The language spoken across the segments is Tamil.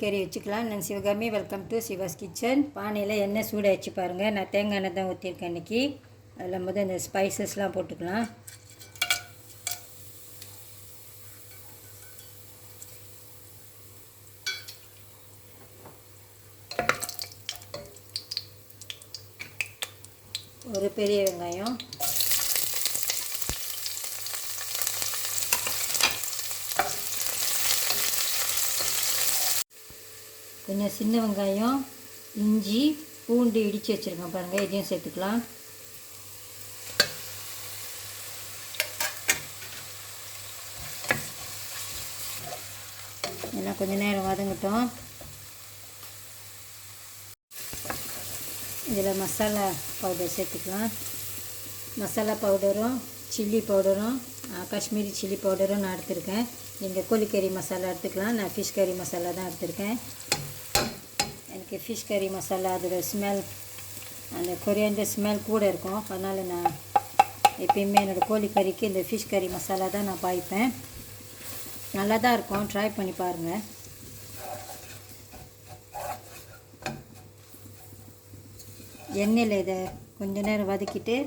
கோழிக்கறி வச்சுக்கலாம். நான் Sivakami. Welcome to Siva's kitchen. பானையில் எண்ணெய் சூடாகிடுச்சு பாருங்கள். நான் தேங்காய் எண்ணெய் தான் ஊற்றிருக்கேன் இன்றைக்கி. அதில் முதல் இந்த ஸ்பைசஸ்லாம் போட்டுக்கலாம். ஒரு பெரிய வெங்காயம், கொஞ்சம் சின்ன வெங்காயம், இஞ்சி, பூண்டு இடித்து வச்சுருக்கேன் பாருங்கள். இதையும் சேர்த்துக்கலாம். எல்லாம் கொஞ்சம் நேரம் வதங்கட்டும். இதில் மசாலா பவுடர் சேர்த்துக்கலாம். மசாலா பவுடரும் சில்லி பவுடரும் காஷ்மீரி சில்லி பவுடரும் நான் எடுத்துருக்கேன். நீங்கள் கோழிக்கறி மசாலா எடுத்துக்கலாம். நான் ஃபிஷ் கறி மசாலா தான் எடுத்திருக்கேன். எனக்கு ஃபிஷ் கறி மசாலா அதோட ஸ்மெல், அந்த கொரியாண்டர் ஸ்மெல் கூட இருக்கும். அதனால் நான் எப்பயுமே என்னோடய கோழிக்கறிக்கு இந்த ஃபிஷ் கறி மசாலா தான் நான் பாய்ப்பேன். நல்லா தான் இருக்கும், ட்ரை பண்ணி பாருங்கள். எண்ணெயில் இதை கொஞ்ச நேரம் வதக்கிட்டு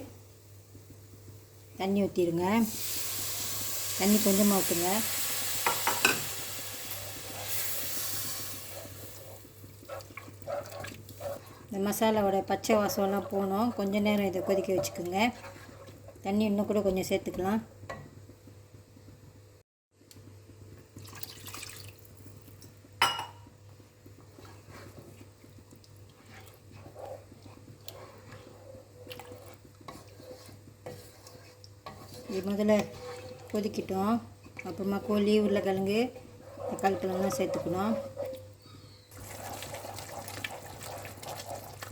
தண்ணி ஊற்றிடுங்க. தண்ணி கொஞ்சமாக ஊற்றுங்க. இந்த மசாலாவோட பச்சை வாசம்லாம் போகணும். கொஞ்சம் நேரம் இதை கொதிக்க வச்சுக்கோங்க. தண்ணி இன்னும் கூட கொஞ்சம் சேர்த்துக்கலாம். இது முதல்ல கொதிக்கிட்டோம். அப்புறமா கோழி, உருளைக்கிழங்கு, தக்காளி பழம்லாம் சேர்த்துக்கணும்.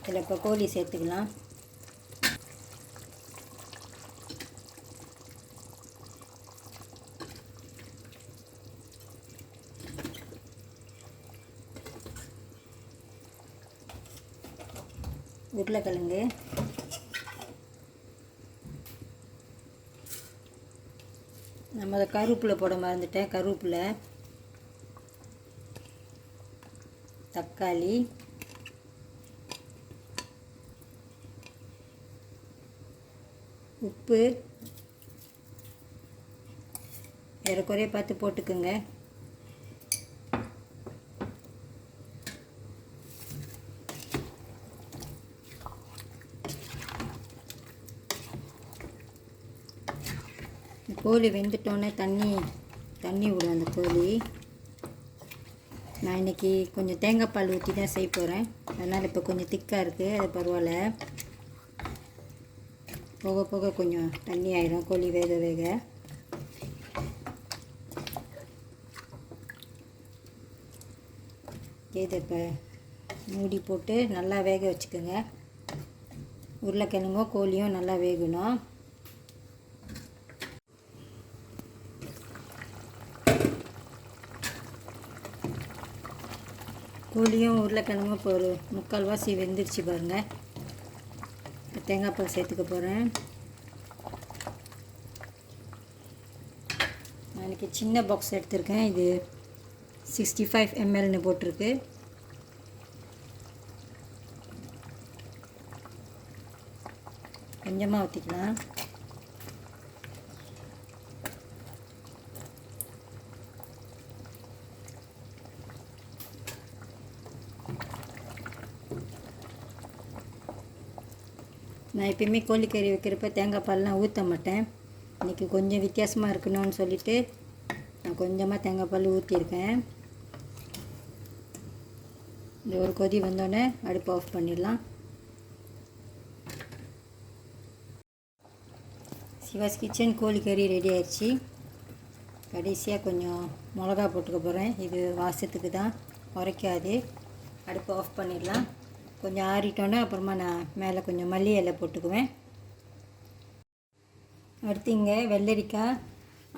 இதில் இப்போ கோழி சேர்த்துக்கலாம். உருளைக்கிழங்கு, நம்ம அதை கருவேப்பிலை போட மறந்துட்டேன். கருவேப்பிலை, தக்காளி, உப்பு ஏறக்குறைய பார்த்து போட்டுக்குங்க. கோழி வெந்துட்டோன்னே தண்ணி விடும் அந்த கோழி. நான் இன்றைக்கி கொஞ்சம் தேங்காய் பால் ஊற்றி தான் செய்ய போகிறேன். அதனால் இப்போ கொஞ்சம் திக்காக இருக்குது. அது பரவாயில்ல, போக போக கொஞ்சம் தண்ணி ஆயிடும் கோழி வேக வேக. இதை இப்போ மூடி போட்டு நல்லா வேக வச்சுக்கோங்க. உருளைக்கிழங்கும் கோழியும் நல்லா வேகணும். கோழியும் உருளைக்கிழங்கும் இப்போ ஒரு 3/4 வெந்துருச்சு பாருங்கள். தேங்காய் பால் சேர்த்துக்க போகிறேன். நான் இன்றைக்கி சின்ன பாக்ஸ் எடுத்திருக்கேன். இது 65 mlன்னு போட்டிருக்கு. கொஞ்சமாக ஊற்றிக்கலாம். நான் எப்பயுமே கோழிக்கறி வைக்கிறப்ப தேங்காய் பால்லாம் ஊற்ற மாட்டேன். இன்றைக்கி கொஞ்சம் வித்தியாசமாக இருக்கணும்னு சொல்லிவிட்டு நான் கொஞ்சமாக தேங்காய் பால் ஊற்றிருக்கேன். இந்த ஒரு கொதி வந்தோடனே அடுப்பு ஆஃப் பண்ணிடலாம். சிவாஸ் கிச்சன் கோழிக்கறி ரெடி ஆயிடுச்சு. கடைசியாக கொஞ்சம் மிளகா போட்டுக்க போகிறேன். இது வாசத்துக்கு தான், உரைக்காது. அடுப்பு ஆஃப் பண்ணிடலாம். கொஞ்சம் ஆறிட்டோன்னே அப்புறமா நான் மேலே கொஞ்சம் மல்லி இலை போட்டுக்குவேன். அடுத்து இங்கே வெள்ளரிக்காய்,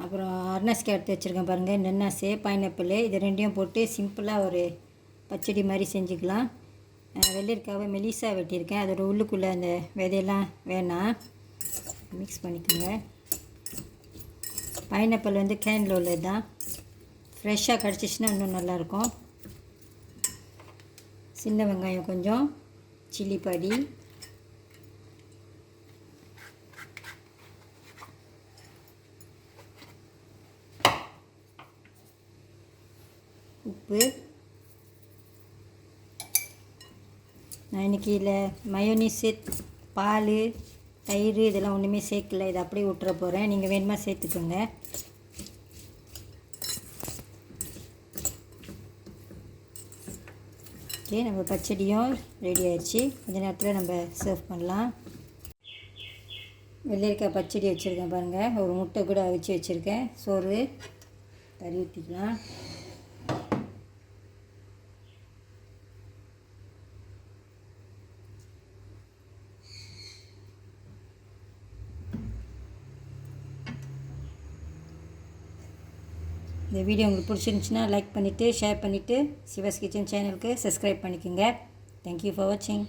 அப்புறம் அர்னஸ்காய் எடுத்து வச்சுருக்கேன் பாருங்கள். நன்னாசு, பைனாப்பிள், இது ரெண்டையும் போட்டு சிம்பிளாக ஒரு பச்சடி மாதிரி செஞ்சுக்கலாம். வெள்ளரிக்காவை மெலிசாக வெட்டியிருக்கேன். அதோட உள்ளுக்குள்ளே அந்த விதையெல்லாம் வேணாம், மிக்ஸ் பண்ணிக்கோங்க. பைனாப்பிள் கேனில் உள்ளது தான். ஃப்ரெஷ்ஷாக கிடச்சிச்சின்னா இன்னும் நல்லாயிருக்கும். சின்ன வெங்காயம் கொஞ்சம், சில்லி பொடி, உப்பு. நான் இன்றைக்கி இதில் மயோனீஸு, பால், தயிர் இதெல்லாம் ஒன்றுமே சேர்க்கல. இதை அப்படியே விட்டுற போகிறேன். நீங்கள் வேணுமா சேர்த்துக்கோங்க. ஓகே, நம்ம பச்சடியும் ரெடி ஆயிடுச்சு. கொஞ்ச நேரத்தில் நம்ம சர்வ் பண்ணலாம். வெள்ளரிக்காய் பச்சடி வச்சுருக்கேன் பாருங்கள். ஒரு முட்டை கூட அவிச்சு வச்சுருக்கேன். சோறு தறி ஊற்றிக்கலாம். இந்த வீடியோ உங்களுக்கு பிடிச்சிருந்துச்சுன்னா லைக் பண்ணிவிட்டு ஷேர் பண்ணிவிட்டு சிவாஸ் கிச்சன் சேனலுக்கு சப்ஸ்கிரைப் பண்ணிக்கோங்க. தேங்க்யூ ஃபார் வாட்சிங்.